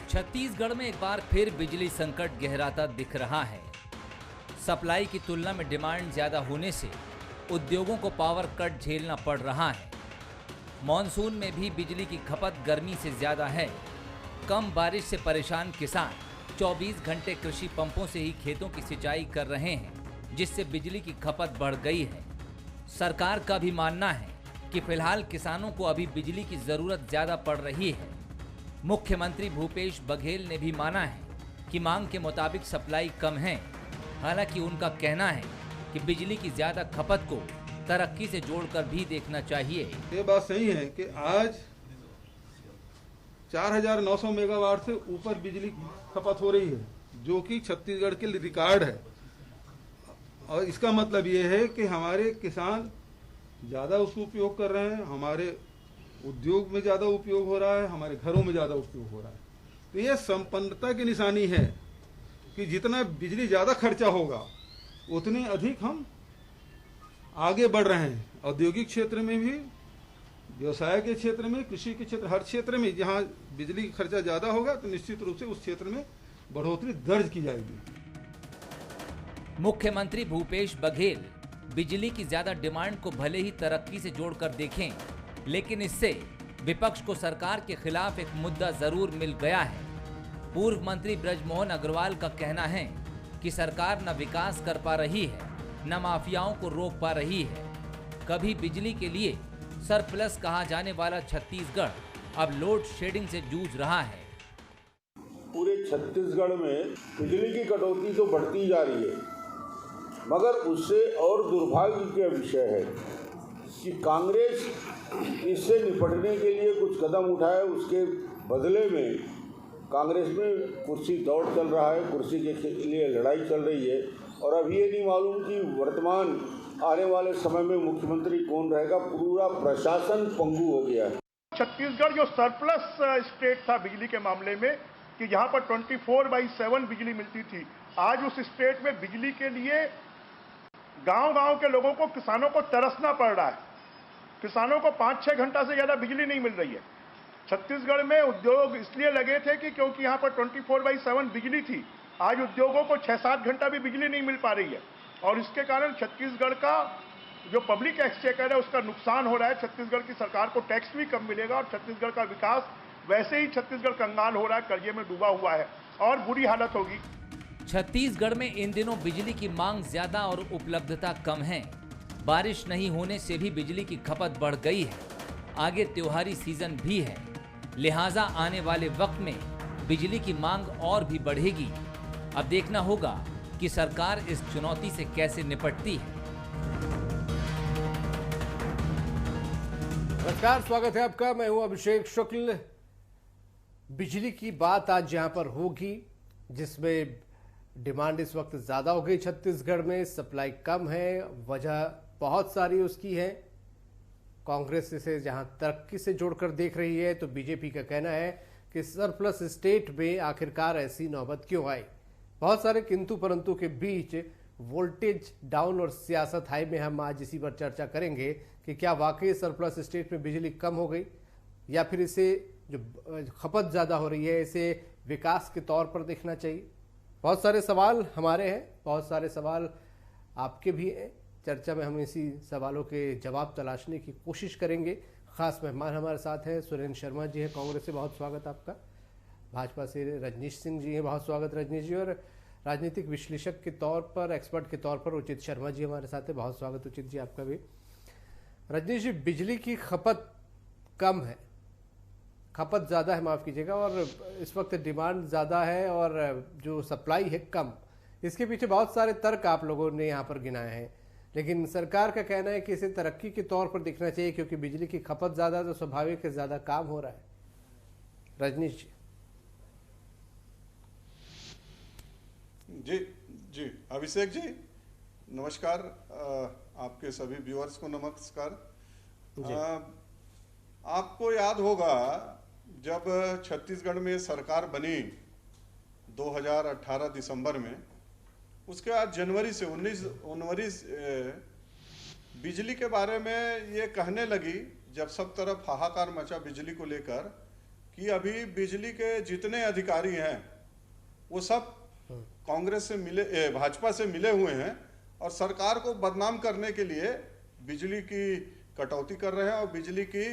छत्तीसगढ़ में एक बार फिर बिजली संकट गहराता दिख रहा है। सप्लाई की तुलना में डिमांड ज्यादा होने से उद्योगों को पावर कट झेलना पड़ रहा है। मॉनसून में भी बिजली की खपत गर्मी से ज्यादा है। कम बारिश से परेशान किसान 24 घंटे कृषि पंपों से ही खेतों की सिंचाई कर रहे हैं, जिससे बिजली की खपत बढ़ गई है। सरकार का भी मानना है कि फिलहाल किसानों को अभी बिजली की जरूरत ज्यादा पड़ रही है। मुख्यमंत्री भूपेश बघेल ने भी माना है कि मांग के मुताबिक सप्लाई कम है। हालांकि उनका कहना है कि बिजली की ज्यादा खपत को तरक्की से जोड़कर भी देखना चाहिए। ये बात सही है कि आज 4,900 मेगावाट से ऊपर बिजली खपत हो रही है, जो कि छत्तीसगढ़ के लिए रिकॉर्ड है। और इसका मतलब ये है कि हमारे किसान ज़्यादा उसका उपयोग कर रहे हैं, हमारे उद्योग में ज़्यादा उपयोग हो रहा है, हमारे घरों में ज़्यादा उपयोग हो रहा है। तो ये संपन्नता की निशानी है कि जितना बिजली ज़्यादा खर्चा होगा उतने अधिक हम आगे बढ़ रहे हैं। औद्योगिक क्षेत्र में भी, व्यवसाय के क्षेत्र में, कृषि के क्षेत्र, हर क्षेत्र में जहाँ बिजली का खर्चा ज़्यादा होगा तो निश्चित रूप से उस क्षेत्र में बढ़ोतरी दर्ज की जाएगी। मुख्यमंत्री भूपेश बघेल बिजली की ज्यादा डिमांड को भले ही तरक्की से जोड़कर देखें, लेकिन इससे विपक्ष को सरकार के खिलाफ एक मुद्दा जरूर मिल गया है। पूर्व मंत्री ब्रजमोहन अग्रवाल का कहना है कि सरकार न विकास कर पा रही है, न माफियाओं को रोक पा रही है। कभी बिजली के लिए सरप्लस कहा जाने वाला छत्तीसगढ़ अब लोड शेडिंग से जूझ रहा है। पूरे छत्तीसगढ़ में बिजली की कटौती तो बढ़ती जा रही है, मगर उससे और दुर्भाग्य का विषय है कि कांग्रेस इससे निपटने के लिए कुछ कदम उठाए, उसके बदले में कांग्रेस में कुर्सी दौड़ चल रहा है, कुर्सी के लिए लड़ाई चल रही है। और अब ये नहीं मालूम कि वर्तमान आने वाले समय में मुख्यमंत्री कौन रहेगा। पूरा प्रशासन पंगु हो गया है। छत्तीसगढ़ जो सरप्लस स्टेट था बिजली के मामले में, कि जहां पर 24/7 बिजली मिलती थी, आज उस स्टेट में बिजली के लिए गांव-गांव के लोगों को, किसानों को तरसना पड़ रहा है। किसानों को 5-6 घंटा से ज्यादा बिजली नहीं मिल रही है। छत्तीसगढ़ में उद्योग इसलिए लगे थे कि क्योंकि यहाँ पर 24/7 बिजली थी। आज उद्योगों को 6-7 घंटा भी बिजली नहीं मिल पा रही है, और इसके कारण छत्तीसगढ़ का जो पब्लिक एक्सचेकर है उसका नुकसान हो रहा है। छत्तीसगढ़ की सरकार को टैक्स भी कम मिलेगा और छत्तीसगढ़ का विकास, वैसे ही छत्तीसगढ़ कंगाल हो रहा है, कर्जे में डूबा हुआ है और बुरी हालत होगी। छत्तीसगढ़ में इन दिनों बिजली की मांग ज्यादा और उपलब्धता कम है। बारिश नहीं होने से भी बिजली की खपत बढ़ गई है। आगे त्योहारी सीजन भी है, लिहाजा आने वाले वक्त में बिजली की मांग और भी बढ़ेगी। अब देखना होगा कि सरकार इस चुनौती से कैसे निपटती है। नमस्कार, स्वागत है आपका। मैं हूं अभिषेक शुक्ल। बिजली की बात आज यहां पर होगी, जिसमें डिमांड इस वक्त ज्यादा हो गई छत्तीसगढ़ में, सप्लाई कम है। वजह बहुत सारी उसकी है। कांग्रेस इसे जहां तरक्की से जोड़कर देख रही है, तो बीजेपी का कहना है कि सरप्लस स्टेट में आखिरकार ऐसी नौबत क्यों आई। बहुत सारे किंतु परंतु के बीच वोल्टेज डाउन और सियासत हाई में हम आज इसी पर चर्चा करेंगे कि क्या वाकई सरप्लस स्टेट में बिजली कम हो गई, या फिर इसे जो खपत ज्यादा हो रही है इसे विकास के तौर पर देखना चाहिए। बहुत सारे सवाल हमारे हैं, बहुत सारे सवाल आपके भी हैं। चर्चा में हम इसी सवालों के जवाब तलाशने की कोशिश करेंगे। खास मेहमान हमारे साथ हैं, सुरेंद्र शर्मा जी हैं, कांग्रेस से, बहुत स्वागत आपका। भाजपा से रजनीश सिंह जी हैं, बहुत स्वागत रजनीश जी। और राजनीतिक विश्लेषक के तौर पर, एक्सपर्ट के तौर पर उचित शर्मा जी हमारे साथ हैं, बहुत स्वागत उचित जी आपका भी। रजनीश जी, बिजली की खपत कम है, खपत ज़्यादा है, माफ़ कीजिएगा, और इस वक्त डिमांड ज़्यादा है और जो सप्लाई है कम। इसके पीछे बहुत सारे तर्क आप लोगों ने यहाँ पर गिनाए हैं, लेकिन सरकार का कहना है कि इसे तरक्की के तौर पर देखना चाहिए, क्योंकि बिजली की खपत ज़्यादा, तो स्वाभाविक है ज़्यादा काम हो रहा है। रजनीश जी जी अभिषेक जी नमस्कार। आपके सभी व्यूअर्स को नमस्कार। आपको याद होगा जब छत्तीसगढ़ में सरकार बनी 2018 दिसंबर में, उसके बाद जनवरी से 19 बिजली के बारे में ये कहने लगी, जब सब तरफ हाहाकार मचा बिजली को लेकर, कि अभी बिजली के जितने अधिकारी हैं वो सब कांग्रेस से मिले, भाजपा से मिले हुए हैं और सरकार को बदनाम करने के लिए बिजली की कटौती कर रहे हैं और बिजली की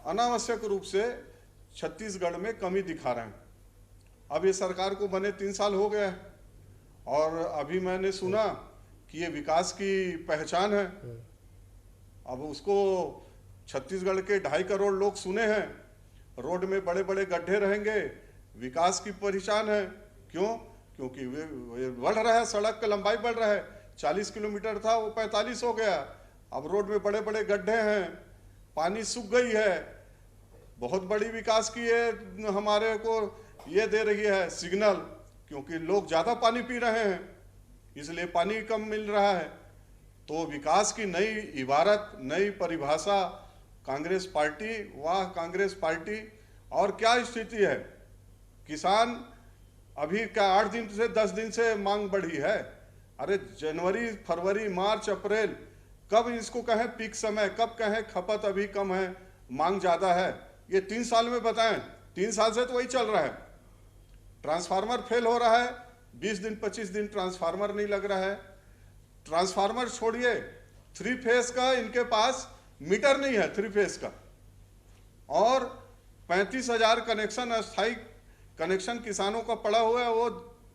अनावश्यक रूप से छत्तीसगढ़ में कमी दिखा रहे हैं। अब ये सरकार को बने 3 साल हो गए और अभी मैंने सुना कि ये विकास की पहचान है। अब उसको छत्तीसगढ़ के 2.5 करोड़ लोग सुने हैं, रोड में बड़े बड़े गड्ढे रहेंगे, विकास की पहचान है। क्यों? क्योंकि वे बढ़ रहा है, सड़क का लंबाई बढ़ रहा है, 40 किलोमीटर था वो 45 हो गया। अब रोड में बड़े बड़े गड्ढे हैं, पानी सूख गई है, बहुत बड़ी विकास की है, हमारे को ये दे रही है सिग्नल, क्योंकि लोग ज्यादा पानी पी रहे हैं इसलिए पानी कम मिल रहा है। तो विकास की नई इबारत, नई परिभाषा कांग्रेस पार्टी, वाह कांग्रेस पार्टी। और क्या स्थिति है, किसान अभी क्या 8 दिन से 10 दिन से मांग बढ़ी है। अरे जनवरी, फरवरी, मार्च, अप्रैल, कब इसको कहें पीक समय, कब कहें खपत अभी कम है, मांग ज्यादा है। ये 3 साल में बताएं, 3 साल से तो वही चल रहा है। ट्रांसफार्मर फेल हो रहा है, 20 दिन 25 दिन ट्रांसफार्मर नहीं लग रहा है। ट्रांसफार्मर छोड़िए, 3 फेस का इनके पास मीटर नहीं है, 3 फेस का। और 35,000 कनेक्शन, अस्थायी कनेक्शन किसानों का पड़ा हुआ है, वो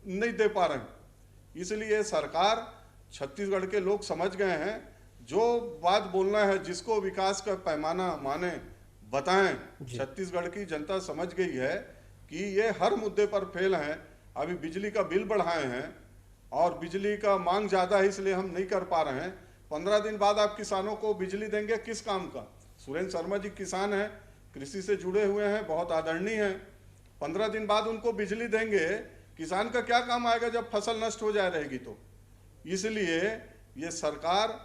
नहीं दे पा रहे हैं। इसलिए सरकार, छत्तीसगढ़ के लोग समझ गए हैं, जो बात बोलना है, जिसको विकास का पैमाना माने बताएं। छत्तीसगढ़ की जनता समझ गई है कि ये हर मुद्दे पर फेल हैं। अभी बिजली का बिल बढ़ाए हैं और बिजली का मांग ज्यादा है इसलिए हम नहीं कर पा रहे हैं। 15 दिन बाद आप किसानों को बिजली देंगे, किस काम का? सुरेंद्र शर्मा जी किसान हैं, कृषि से जुड़े हुए हैं, बहुत आदरणीय हैं। 15 दिन बाद उनको बिजली देंगे, किसान का क्या काम आएगा जब फसल नष्ट हो जाए रहेगी? तो इसलिए ये सरकार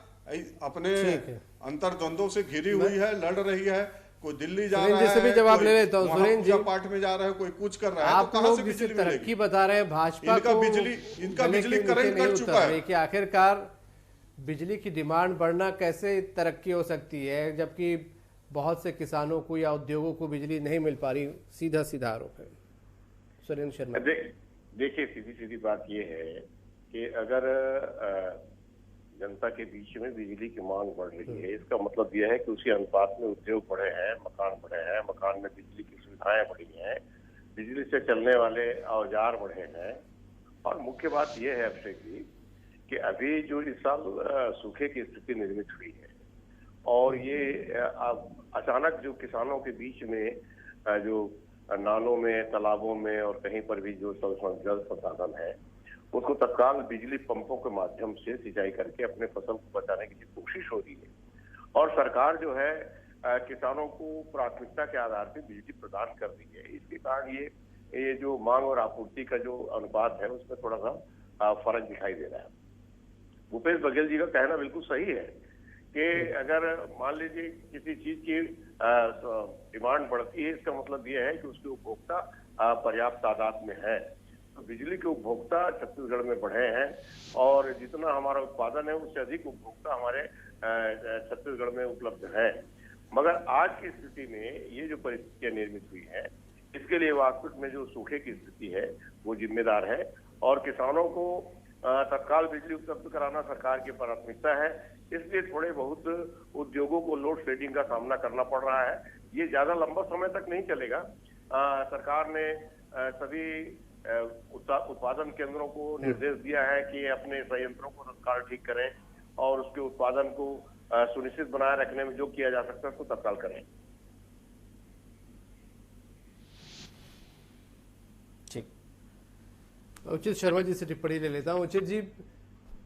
अपने अंतर्द्वंदों से घिरी हुई है, लड़ रही है। कोई दिल्ली जा रहा है, भी जवाब ले लेता हूं। सुरेंद्र जी, पार्ट में जा रहा है, कोई कुछ कर रहा है, आप तो कहां से लोग बिजली तरक्की मिलेगी? बता रहे हैं, भाजपा इनका को बिजली करंट कट चुका है कि आखिरकार बिजली की डिमांड बढ़ना कैसे तरक्की हो सकती है, जबकि बहुत से किसानों को या उद्योगों को बिजली नहीं मिल पा रही। सीधा सीधा आरोप है। सुरेंद्र शर्मा, देखिए सीधी सीधी बात यह है कि अगर जनता के बीच में बिजली की मांग बढ़ रही है, इसका मतलब यह है कि उसी अनुपात में उद्योग बढ़े हैं, मकान बढ़े हैं, मकान में बिजली की सुविधाएं बढ़ी हैं, बिजली से चलने वाले औजार बढ़े हैं। और मुख्य बात यह है अक्षय जी कि अभी जो इस साल सूखे की स्थिति निर्मित हुई है और ये अचानक जो किसानों के बीच में जो नालों में, तालाबों में और कहीं पर भी जो जल संसाधन है, उसको तत्काल बिजली पंपों के माध्यम से सिंचाई करके अपने फसल को बचाने की कोशिश हो रही है। और सरकार जो है किसानों को प्राथमिकता के आधार पर बिजली प्रदान कर रही है। इसके कारण ये जो मांग और आपूर्ति का जो अनुपात है उसमें थोड़ा सा फर्क दिखाई दे रहा है। भूपेश बघेल जी का कहना बिल्कुल सही है कि अगर मान लीजिए किसी चीज की डिमांड बढ़ती है, इसका मतलब यह है कि उसके उपभोक्ता पर्याप्त तादाद में है। तो बिजली के उपभोक्ता छत्तीसगढ़ में बढ़े हैं और जितना हमारा उत्पादन है उससे अधिक उपभोक्ता हमारे छत्तीसगढ़ में उपलब्ध है। मगर आज की स्थिति में ये जो परिस्थितियां निर्मित हुई है, इसके लिए वास्तविक में जो सूखे की स्थिति है वो जिम्मेदार है और किसानों को तत्काल बिजली उपलब्ध कराना सरकार की प्राथमिकता है। इसलिए थोड़े बहुत उद्योगों को लोड शेडिंग का सामना करना पड़ रहा है। ये ज्यादा लंबा समय तक नहीं चलेगा। सरकार ने सभी उत्पादन केंद्रों को निर्देश दिया है कि अपने संयंत्रों को तत्काल ठीक करें और उसके उत्पादन को सुनिश्चित बनाए रखने में जो किया जा सकता है उसको तत्काल करें। ठीक, उचित शर्मा जी से टिप्पणी ले लेता हूं। उचित जी,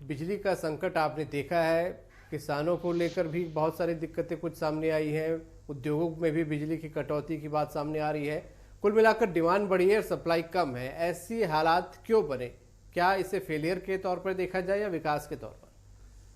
बिजली का संकट आपने देखा है, किसानों को लेकर भी बहुत सारी दिक्कतें कुछ सामने आई हैं, उद्योगों में भी बिजली की कटौती की बात सामने आ रही है, कुल मिलाकर डिमांड बढ़ी है, सप्लाई कम है। ऐसी हालात क्यों बने? क्या इसे फेलियर के तौर पर देखा जाए या विकास के तौर पर?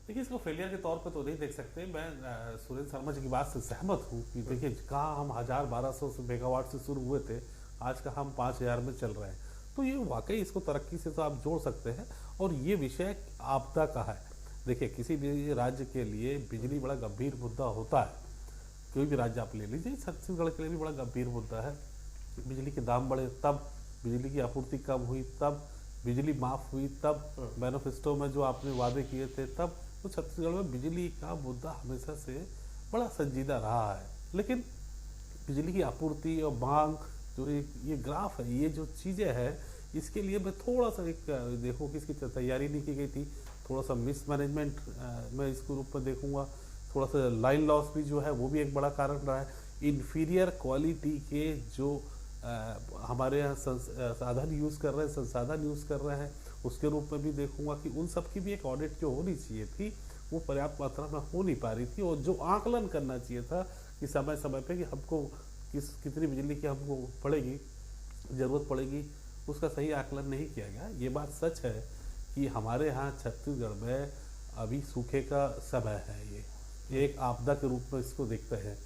देखिए, इसको फेलियर के तौर पे तो नहीं देख सकते। मैं सुरेंद्र शर्मा जी की बात से सहमत हूँ कि देखिए कहाँ हम 1000-1200 मेगावाट से शुरू हुए थे, आज का हम 5000 में चल रहे हैं। तो ये वाकई इसको तरक्की से तो आप जोड़ सकते हैं। और ये विषय आपदा का है। देखिए, किसी भी राज्य के लिए बिजली बड़ा गंभीर मुद्दा होता है। कोई भी राज्य आप ले लीजिए, छत्तीसगढ़ के लिए भी बड़ा गंभीर मुद्दा है। बिजली के दाम बढ़े तब, बिजली की आपूर्ति कम हुई तब, बिजली माफ हुई तब, मैनिफेस्टो में जो आपने वादे किए थे तब। तो छत्तीसगढ़ में बिजली का मुद्दा हमेशा से बड़ा संजीदा रहा है। लेकिन बिजली की आपूर्ति और मांग जो ये ग्राफ है, ये जो चीज़ें हैं, इसके लिए मैं थोड़ा सा एक देखूँ कि इसकी तैयारी नहीं की गई थी, थोड़ा सा मिसमैनेजमेंट मैं इसको रूप में देखूँगा। थोड़ा सा लाइन लॉस भी जो है वो भी एक बड़ा कारण रहा है। इन्फीरियर क्वालिटी के जो हमारे यहाँ साधन यूज़ कर रहे हैं, संसाधन यूज़ कर रहे हैं, उसके रूप में भी देखूंगा कि उन सब की भी एक ऑडिट जो होनी चाहिए थी वो पर्याप्त मात्रा में हो नहीं पा रही थी। और जो आकलन करना चाहिए था कि समय समय पे कि हमको कितनी बिजली की हमको पड़ेगी, ज़रूरत पड़ेगी, उसका सही आकलन नहीं किया गया। ये बात सच है कि हमारे यहाँ छत्तीसगढ़ में अभी सूखे का समय है, ये एक आपदा के रूप में इसको देखते हैं।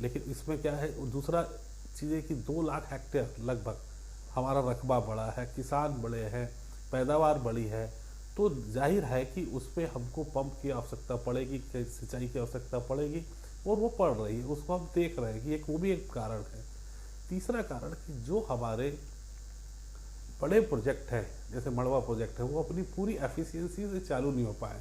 लेकिन इसमें क्या है, दूसरा चीज़ है कि 2 लाख हेक्टेयर लगभग हमारा रकबा बड़ा है, किसान बड़े हैं, पैदावार बड़ी है, तो जाहिर है कि उस पर हमको पंप की आवश्यकता पड़ेगी, सिंचाई की आवश्यकता पड़ेगी, और वो पड़ रही है, उसको हम देख रहे हैं कि वो भी एक कारण है। तीसरा कारण कि जो हमारे बड़े प्रोजेक्ट हैं, जैसे मड़वा प्रोजेक्ट है, वो अपनी पूरी एफिशिएंसी से चालू नहीं हो पाए,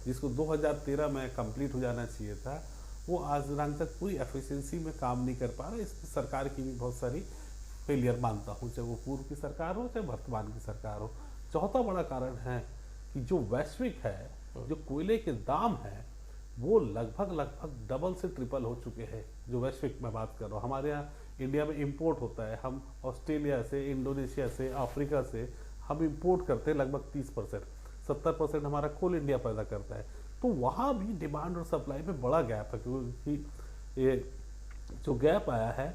जिसको 2013 में कंप्लीट हो जाना चाहिए था, वो आज दिनांक तक पूरी एफिशिएंसी में काम नहीं कर पा रहा है। इसमें सरकार की भी बहुत सारी फेलियर मानता हूँ, चाहे वो पूर्व की सरकार हो चाहे वर्तमान की सरकार हो। चौथा बड़ा कारण है कि जो वैश्विक है, जो कोयले के दाम है, वो लगभग डबल से ट्रिपल हो चुके हैं। जो वैश्विक मैं बात कर रहा हूँ, हमारे यहाँ इंडिया में इंपोर्ट होता है, हम ऑस्ट्रेलिया से, इंडोनेशिया से, अफ्रीका से हम इंपोर्ट करते हैं लगभग 30%, 70% हमारा कोल इंडिया पैदा करता है। तो वहाँ भी डिमांड और सप्लाई में बड़ा गैप है, क्योंकि ये जो गैप आया है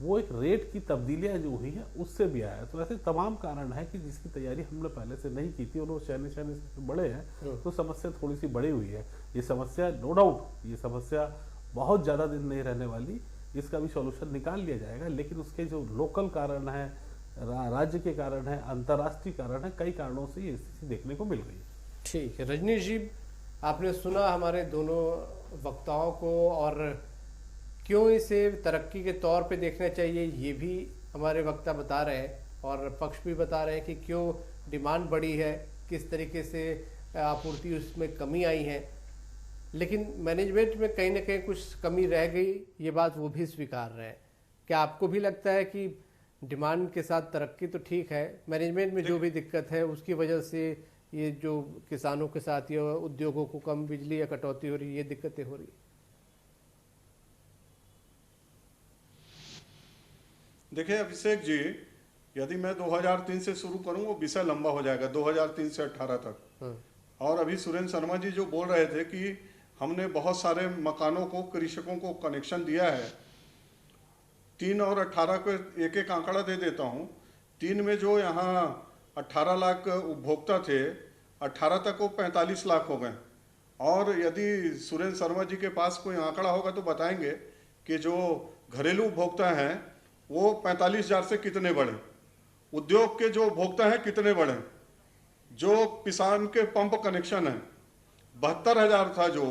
वो एक रेट की तब्दीलियाँ जो हुई है उससे भी आया है। तो ऐसे तमाम कारण है कि जिसकी तैयारी हमने पहले से नहीं की थी और वो शहने से बड़े हैं, तो समस्या थोड़ी सी बड़ी हुई है। ये समस्या नो डाउट, ये समस्या बहुत ज़्यादा दिन नहीं रहने वाली, इसका भी सॉल्यूशन निकाल लिया जाएगा। लेकिन उसके जो लोकल कारण है, राज्य के कारण है, अंतर्राष्ट्रीय कारण है, कई कारणों से ये स्थिति देखने को मिल रही है। ठीक है रजनीश जी, आपने सुना हमारे दोनों वक्ताओं को, और क्यों इसे तरक्की के तौर पे देखना चाहिए ये भी हमारे वक्ता बता रहे हैं, और पक्ष भी बता रहे हैं कि क्यों डिमांड बढ़ी है, किस तरीके से आपूर्ति उसमें कमी आई है। लेकिन मैनेजमेंट में कहीं ना कहीं कुछ कमी रह गई, ये बात वो भी स्वीकार रहे हैं। क्या आपको भी लगता है कि डिमांड के साथ तरक्की तो ठीक है, मैनेजमेंट में जो भी दिक्कत है उसकी वजह से ये जो किसानों के साथ या उद्योगों को कम बिजली या कटौती हो रही है, ये दिक्कतें हो रही है? देखिए अभिषेक जी, यदि मैं 2003 से शुरू करूं वो विषय लंबा हो जाएगा, 2003 से 18 तक। और अभी सुरेंद्र शर्मा जी जो बोल रहे थे कि हमने बहुत सारे मकानों को, कृषकों को कनेक्शन दिया है, 3 और 18 को एक एक आंकड़ा दे देता हूं। 3 में जो यहाँ 18 लाख उपभोक्ता थे, 18 तक वो 45 लाख हो गए। और यदि सुरेंद्र शर्मा जी के पास कोई आंकड़ा होगा तो बताएंगे कि जो घरेलू उपभोक्ता हैं वो 45,000 से कितने बढ़े, उद्योग के जो उपभोक्ता हैं कितने बढ़े, जो किसान के पंप कनेक्शन है 72,000 था, जो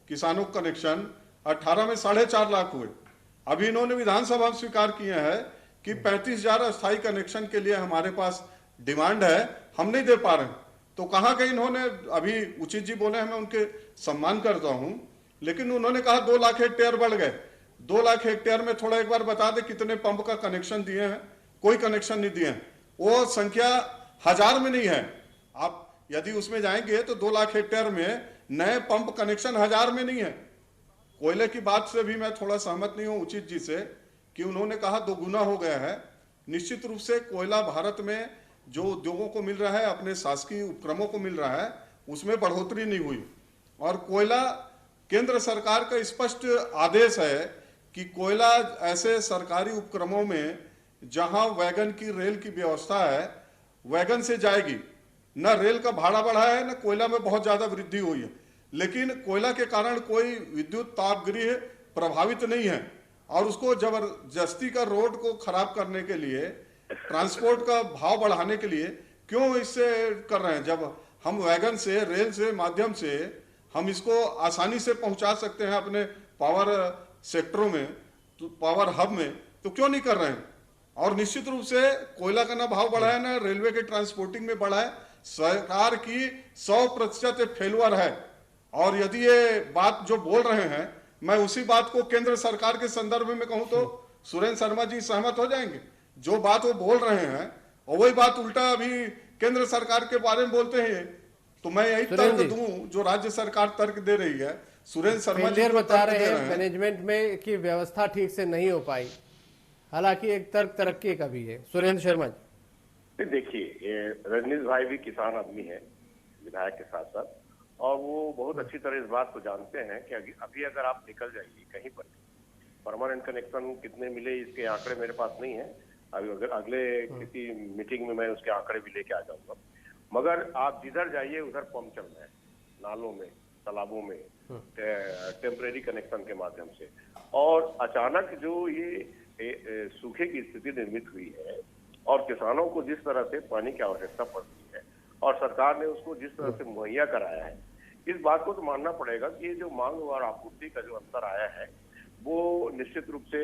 किसानों का कनेक्शन 18 में 4.5 लाख हुए। अभी इन्होंने विधानसभा में स्वीकार किया है कि 35,000 अस्थायी कनेक्शन के लिए हमारे पास डिमांड है, हम नहीं दे पा रहे। तो कहाँ कहीं इन्होंने, अभी उचित जी बोले हैं, मैं उनके सम्मान करता हूं, लेकिन उन्होंने कहा 2 लाख हेक्टेयर बढ़ गए। 2 लाख हेक्टेयर में थोड़ा एक बार बता दे कितने पंप का कनेक्शन दिए हैं? कोई कनेक्शन नहीं दिए हैं। वो संख्या 1000 में नहीं है। आप यदि उसमें जाएंगे तो 2 लाख हेक्टेयर में नए पंप कनेक्शन 1000 में नहीं है। कोयले की बात से भी मैं थोड़ा सहमत नहीं हूं उचित जी से कि उन्होंने कहा 2 गुना हो गया है। निश्चित रूप से कोयला भारत में जो उद्योगों को मिल रहा है, अपने शासकीय उपक्रमों को मिल रहा है, उसमें बढ़ोतरी नहीं हुई। और कोयला, केंद्र सरकार का स्पष्ट आदेश है कि कोयला ऐसे सरकारी उपक्रमों में जहां वैगन की, रेल की व्यवस्था है, वैगन से जाएगी। न रेल का भाड़ा बढ़ा है, न कोयला में बहुत ज्यादा वृद्धि हुई है। लेकिन कोयला के कारण कोई विद्युत तापगृह प्रभावित नहीं है, और उसको जबरदस्ती का रोड को खराब करने के लिए, ट्रांसपोर्ट का भाव बढ़ाने के लिए क्यों इससे कर रहे हैं? जब हम वैगन से, रेल से माध्यम से हम इसको आसानी से पहुंचा सकते हैं अपने पावर सेक्टरों में, तो पावर हब में, तो क्यों नहीं कर रहे हैं? और निश्चित रूप से कोयला का ना भाव बढ़ा है ना रेलवे के ट्रांसपोर्टिंग में बढ़ा है। सरकार की 100% फेलुअर है। और यदि ये बात जो बोल रहे हैं, मैं उसी बात को केंद्र सरकार के संदर्भ में कहूं तो सुरेंद्र शर्मा जी सहमत हो जाएंगे। जो बात वो बोल रहे हैं और वही बात उल्टा अभी केंद्र सरकार के बारे में बोलते हैं। तो मैं यही तर्क दूं जो राज्य सरकार तर्क दे रही है। सुरेंद्र शर्मा जी बता रहे हैं मैनेजमेंट में कि व्यवस्था ठीक से नहीं हो पाई, हालांकि एक तर्क तरक्की का भी है। सुरेंद्र शर्मा जी देखिए, रजनीश भाई भी किसान आदमी है विधायक के साथ साथ, और वो बहुत अच्छी तरह इस बात को जानते हैं कि अभी अगर आप निकल जाइए कहीं पर परमानेंट कनेक्शन कितने मिले इसके आंकड़े मेरे पास नहीं है। अभी अगर अगले किसी मीटिंग में मैं उसके आंकड़े भी लेके आ जाऊंगा, मगर आप जिधर जाइए उधर पंप चल रहे हैं, नालों में, तालाबों में, टेम्परेरी कनेक्शन के माध्यम से। और अचानक जो ये सूखे की स्थिति निर्मित हुई है और किसानों को जिस तरह से पानी की आवश्यकता पड़ती है और सरकार ने उसको जिस तरह से मुहैया कराया है, इस बात को तो मानना पड़ेगा कि ये जो मांग और आपूर्ति का जो अंतर आया है वो निश्चित रूप से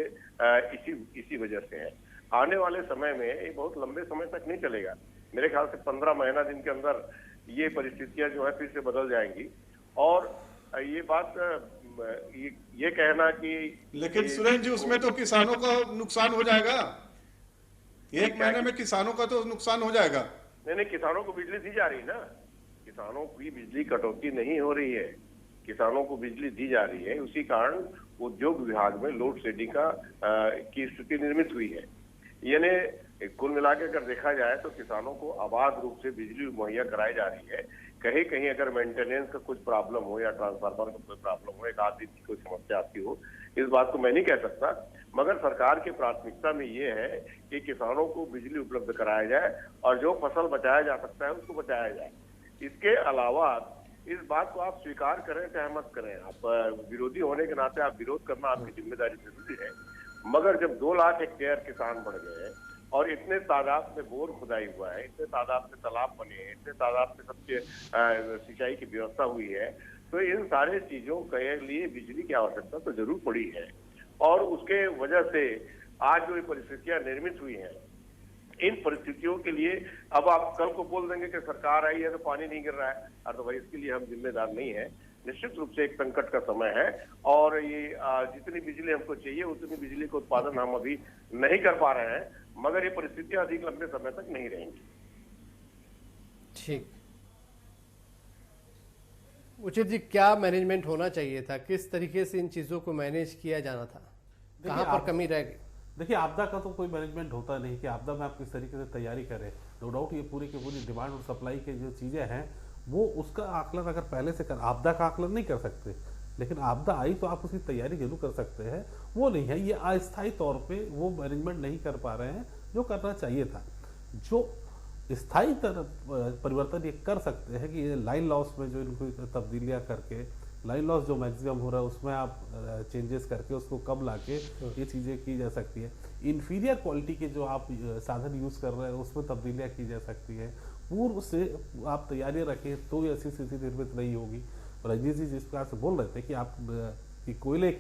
इसी वजह से है। आने वाले समय में ये बहुत लंबे समय तक नहीं चलेगा। मेरे ख्याल से 15 महीना दिन के अंदर ये परिस्थितियां जो है फिर से बदल जाएंगी। और ये बात ये कहना कि लेकिन सुरेंद्र जी उसमें तो किसानों का नुकसान हो जाएगा। एक महीने में किसानों का तो नुकसान हो जाएगा। नहीं, किसानों को बिजली दी जा रही है ना, किसानों की बिजली कटौती नहीं हो रही है, किसानों को बिजली दी जा रही है। उसी कारण उद्योग विभाग में लोड शेडिंग की स्थिति निर्मित हुई है। यानी कुल मिला के अगर देखा जाए तो किसानों को अबाध रूप से बिजली मुहैया कराई जा रही है। कहीं कहीं अगर मेंटेनेंस का कुछ प्रॉब्लम हो या ट्रांसफार्मर का कोई प्रॉब्लम हो, एक आध दिन की कोई समस्या आती हो, इस बात को मैं नहीं कह सकता, मगर सरकार की प्राथमिकता में ये है कि किसानों को बिजली उपलब्ध कराया जाए और जो फसल बचाया जा सकता है उसको बचाया जाए। इसके अलावा इस बात को आप स्वीकार करें चाहे मत करें, आप विरोधी होने के नाते आप विरोध करना आपकी जिम्मेदारी जरूरी है, मगर जब 2 लाख हेक्टेयर किसान बढ़ गए और इतने तादाद में बोर खुदाई हुआ है, इतने तादाद में तालाब बने हैं, इतने तादाद में सबसे सिंचाई की व्यवस्था हुई है, तो इन सारे चीजों के लिए बिजली की आवश्यकता तो जरूर पड़ी है। और उसके वजह से आज जो ये परिस्थितियां निर्मित हुई हैं, इन परिस्थितियों के लिए अब आप कल को बोल देंगे कि सरकार आई है तो पानी नहीं गिर रहा है, और तो भाई इसके लिए हम जिम्मेदार नहीं है। निश्चित रूप से एक संकट का समय है और ये जितनी बिजली हमको चाहिए उतनी बिजली का उत्पादन हम अभी नहीं कर पा रहे हैं, मगर ये परिस्थितियां अधिक लंबे समय तक नहीं रहेंगी। ठीक, उचित जी, क्या मैनेजमेंट होना चाहिए था? किस तरीके से इन चीजों को मैनेज किया जाना था? कहां पर कमी रह गई? देखिए, आपदा का तो कोई मैनेजमेंट होता नहीं कि आपदा में आप किस तरीके से तैयारी करें। नो डाउट ये पूरी की पूरी डिमांड और सप्लाई की जो चीज़ें हैं वो उसका आकलन अगर पहले से कर, आपदा का आकलन नहीं कर सकते, लेकिन आपदा आई तो आप उसकी तैयारी जरूर कर सकते हैं। वो नहीं है, ये अस्थायी तौर पे वो मैनेजमेंट नहीं कर पा रहे हैं जो करना चाहिए था। जो स्थायी परिवर्तन ये कर सकते हैं कि ये लाइन लॉस में जो इनको तब्दीलियाँ करके, लाइन लॉस जो मैक्सिमम हो रहा है उसमें आप चेंजेस करके उसको कम लाके ये चीज़ें की जा सकती है। इन्फीरियर क्वालिटी के जो आप साधन यूज़ कर रहे हैं उसमें तब्दीलियाँ की जा सकती है। पूर्व से आप तैयारियां रखें तो ये ऐसी स्थिति निर्मित नहीं होगी। रजनीश जी जिस प्रकार से बोल रहे थे कि आप कि कोयले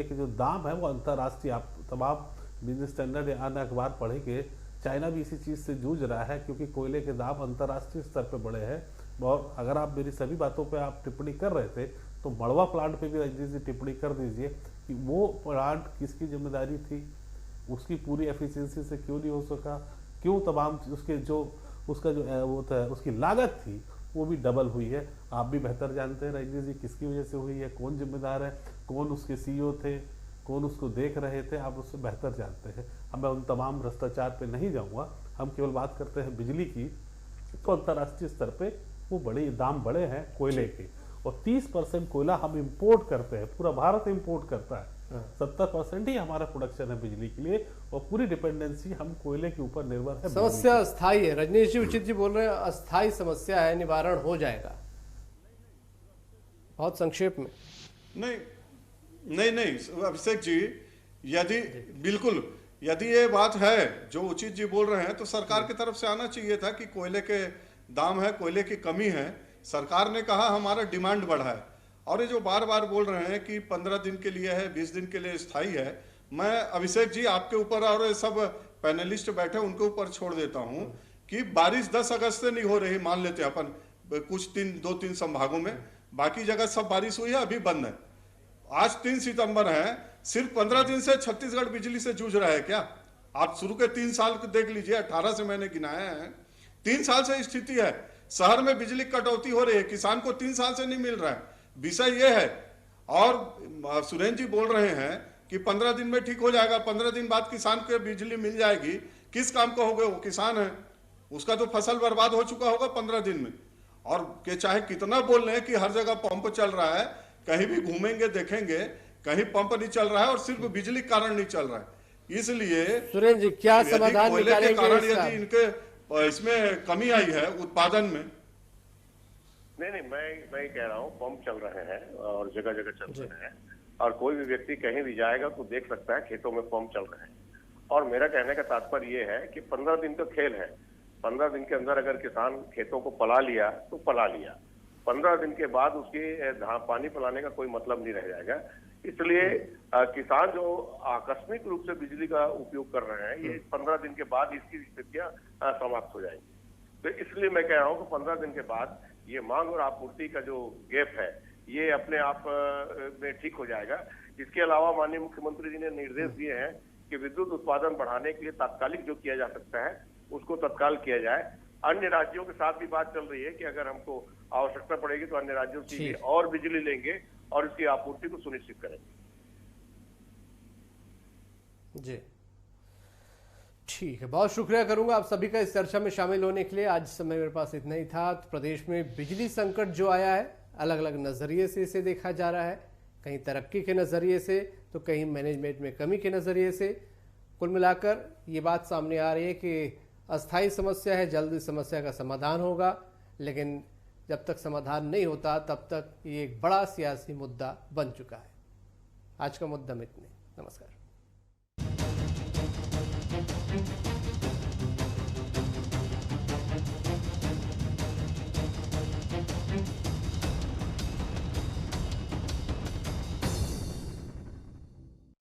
के जो दाम है वो अंतर्राष्ट्रीय, आप तमाम बिजनेस स्टैंडर्ड या अन्य अखबार पढ़ेंगे, चाइना भी इसी चीज़ से जूझ रहा है क्योंकि कोयले के दाम अंतर्राष्ट्रीय स्तर पर बढ़े हैं। और अगर आप मेरी सभी बातों पे आप टिप्पणी कर रहे थे तो मड़वा प्लांट पे भी रजनीश जी टिप्पणी कर दीजिए कि वो प्लांट किसकी जिम्मेदारी थी, उसकी पूरी एफिशिएंसी से क्यों नहीं हो सका, क्यों तमाम उसका जो वो था उसकी लागत थी वो भी डबल हुई है। आप भी बेहतर जानते हैं रजनीश जी किसकी वजह से हुई है, कौन जिम्मेदार है, कौन उसके सीईओ थे, कौन उसको देख रहे थे, आप उससे बेहतर जानते हैं। अब मैं उन तमाम भ्रष्टाचार पे नहीं जाऊंगा, हम केवल बात करते हैं बिजली की। तो अंतर्राष्ट्रीय स्तर पे वो बड़े दाम बढ़े हैं कोयले के, और 30% कोयला हम इंपोर्ट करते हैं, पूरा भारत इंपोर्ट करता है। 70% ही हमारा प्रोडक्शन है बिजली के लिए और पूरी डिपेंडेंसी हम कोयले के ऊपर निर्भर है। समस्या अस्थायी है। रजनीश जी, उचित जी बोल रहे हैं अस्थायी समस्या है, निवारण हो जाएगा। बहुत संक्षेप में। नहीं अभिषेक जी, यदि ये बात है जो उचित जी बोल रहे हैं तो सरकार की तरफ से आना चाहिए था कि कोयले के दाम है, कोयले की कमी है। सरकार ने कहा हमारा डिमांड बढ़ा है, और ये जो बार बार बोल रहे हैं कि 15 दिन के लिए है, 20 दिन के लिए स्थायी है, मैं अभिषेक जी आपके ऊपर और सब पैनलिस्ट बैठे उनके ऊपर छोड़ देता हूं कि बारिश 10 अगस्त से नहीं हो रही, मान लेते हैं अपन कुछ 2-3 संभागों में, बाकी जगह सब बारिश हुई है, अभी बंद है। आज 3 सितंबर है, सिर्फ 15 दिन से छत्तीसगढ़ बिजली से जूझ रहा है क्या? आप शुरू के 3 साल देख लीजिए, 18 से मैंने गिनाया है, 3 साल से स्थिति है। शहर में बिजली कटौती हो रही है, किसान को 3 साल से नहीं मिल रहा है। विषय यह है, और सुरेंद्र जी बोल रहे हैं कि 15 दिन में ठीक हो जाएगा, 15 दिन बाद किसान को बिजली मिल जाएगी। किस काम का होगा? वो किसान है, उसका तो फसल बर्बाद हो चुका होगा 15 दिन में। और के चाहे कितना बोल रहे हैं कि हर जगह पंप चल रहा है, कहीं भी घूमेंगे देखेंगे कहीं पंप नहीं चल रहा है, और सिर्फ बिजली के कारण नहीं चल रहा है। इसलिए सुरेंद्र जी क्या समाधान निकालेंगे कारण यदि इनके इसमें कमी आई है उत्पादन में? नहीं, मैं कह रहा हूँ पंप चल रहे हैं और जगह जगह चल रहे हैं, और कोई भी व्यक्ति कहीं भी जाएगा तो देख सकता है खेतों में पंप चल रहे हैं। और मेरा कहने का तात्पर्य ये है कि 15 दिन का खेल है। 15 दिन के अंदर अगर किसान खेतों को पला लिया तो पला लिया, 15 दिन के बाद उसकी पानी पिलाने का कोई मतलब नहीं रह जाएगा। इसलिए किसान जो आकस्मिक रूप से बिजली का उपयोग कर रहे हैं, ये 15 दिन के बाद इसकी स्थितियां समाप्त हो जाएंगी। तो इसलिए मैं कह रहा हूं कि 15 दिन के बाद ये मांग और आपूर्ति का जो गैप है ये अपने आप में ठीक हो जाएगा। इसके अलावा माननीय मुख्यमंत्री जी ने निर्देश दिए हैं कि विद्युत उत्पादन बढ़ाने के लिए तात्कालिक जो किया जा सकता है उसको तत्काल किया जाए। अन्य राज्यों के साथ भी बात चल रही है कि अगर हमको आवश्यकता पड़ेगी तो अन्य राज्यों से भी और बिजली लेंगे और इसकी आपूर्ति को सुनिश्चित करेंगे। जी ठीक है, बहुत शुक्रिया करूंगा आप सभी का इस चर्चा में शामिल होने के लिए। आज समय मेरे पास इतना ही था। तो प्रदेश में बिजली संकट जो आया है, अलग अलग नजरिए से इसे देखा जा रहा है, कहीं तरक्की के नजरिए से तो कहीं मैनेजमेंट में कमी के नजरिए से। कुल मिलाकर ये बात सामने आ रही है कि अस्थायी समस्या है, जल्द इस समस्या का समाधान होगा, लेकिन जब तक समाधान नहीं होता तब तक ये एक बड़ा सियासी मुद्दा बन चुका है। आज का मुद्दा में इतने। नमस्कार।